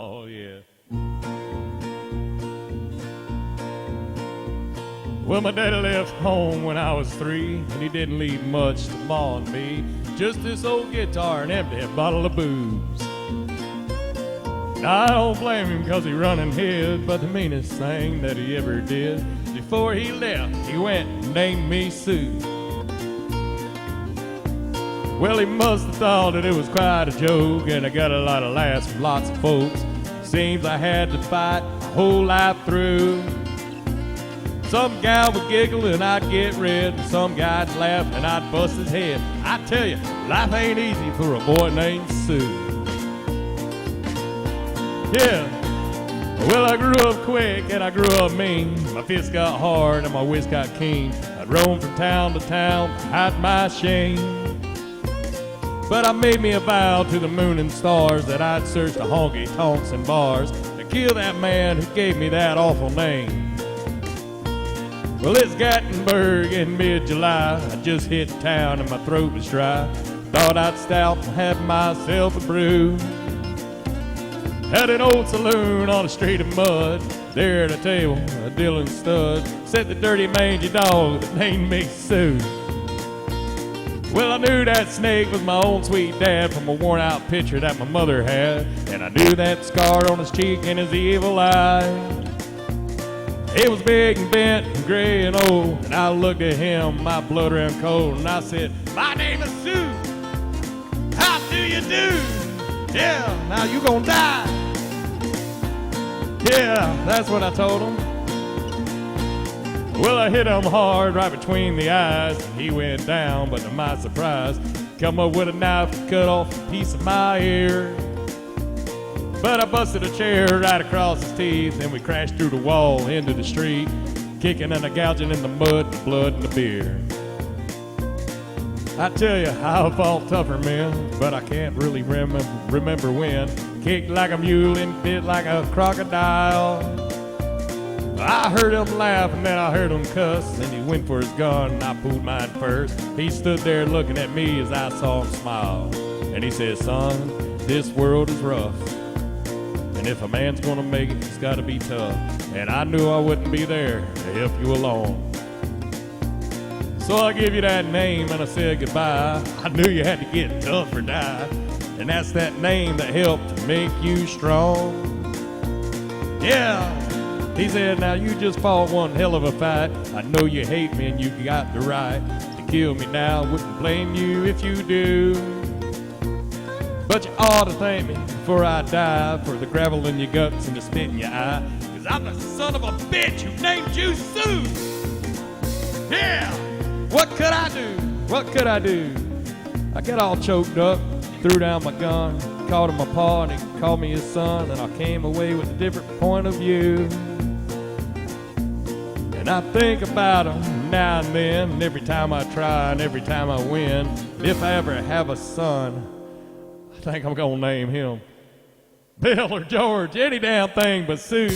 Oh, yeah. Well, my daddy left home when I was 3, and he didn't leave much to Ma and me. Just this old guitar and empty bottle of booze. Now, I don't blame him because he run and hid, but the meanest thing that he ever did, before he left, he went and named me Sue. Well, he must have thought that it was quite a joke, and I got a lot of laughs from lots of folks. Seems I had to fight my whole life through. Some gal would giggle and I'd get red, and some guy'd laugh and I'd bust his head. I tell you, life ain't easy for a boy named Sue. Yeah, well, I grew up quick and I grew up mean. My fists got hard and my wits got keen. I'd roam from town to town, hide my shame. But I made me a vow to the moon and stars that I'd search the honky-tonks and bars to kill that man who gave me that awful name. Well, it's Gatlinburg in mid-July. I just hit town and my throat was dry. Thought I'd stop and have myself a brew. Had an old saloon on a street of mud. There at a table, a Dillon stud sat the dirty mangy dog that named me Sue. Well, I knew that snake was my own sweet dad from a worn-out picture that my mother had, and I knew that scar on his cheek and his evil eye. It was big and bent and gray and old, and I looked at him, my blood ran cold, and I said, "My name is Sue. How do you do? Yeah, now you gonna die." Yeah, that's what I told him. Well, I hit him hard right between the eyes, and he went down, but to my surprise, come up with a knife and cut off a piece of my ear. But I busted a chair right across his teeth, and we crashed through the wall into the street, kicking and gouging in the mud, the blood, and the beer. I tell you, I fought tougher men, but I can't really remember when. Kicked like a mule and bit like a crocodile. I heard him laugh and then I heard him cuss, and he went for his gun and I pulled mine first. He stood there looking at me as I saw him smile, and he said, "Son, this world is rough, and if a man's gonna make it, it's gotta be tough." And I knew I wouldn't be there to help you along. So I give you that name and I said goodbye. I knew you had to get tough or die, and that's that name that helped to make you strong. Yeah. He said, "Now you just fought one hell of a fight. I know you hate me and you got the right to kill me now. Wouldn't blame you if you do. But you ought to thank me before I die for the gravel in your guts and the spit in your eye. 'Cause I'm the son of a bitch who named you Sue." Yeah! What could I do? What could I do? I got all choked up, threw down my gun, called him my paw, and he called me his son, and I came away with a different point of view. And I think about him now and then, and every time I try and every time I win. And if I ever have a son, I think I'm gonna name him Bill or George, any damn thing but Sue.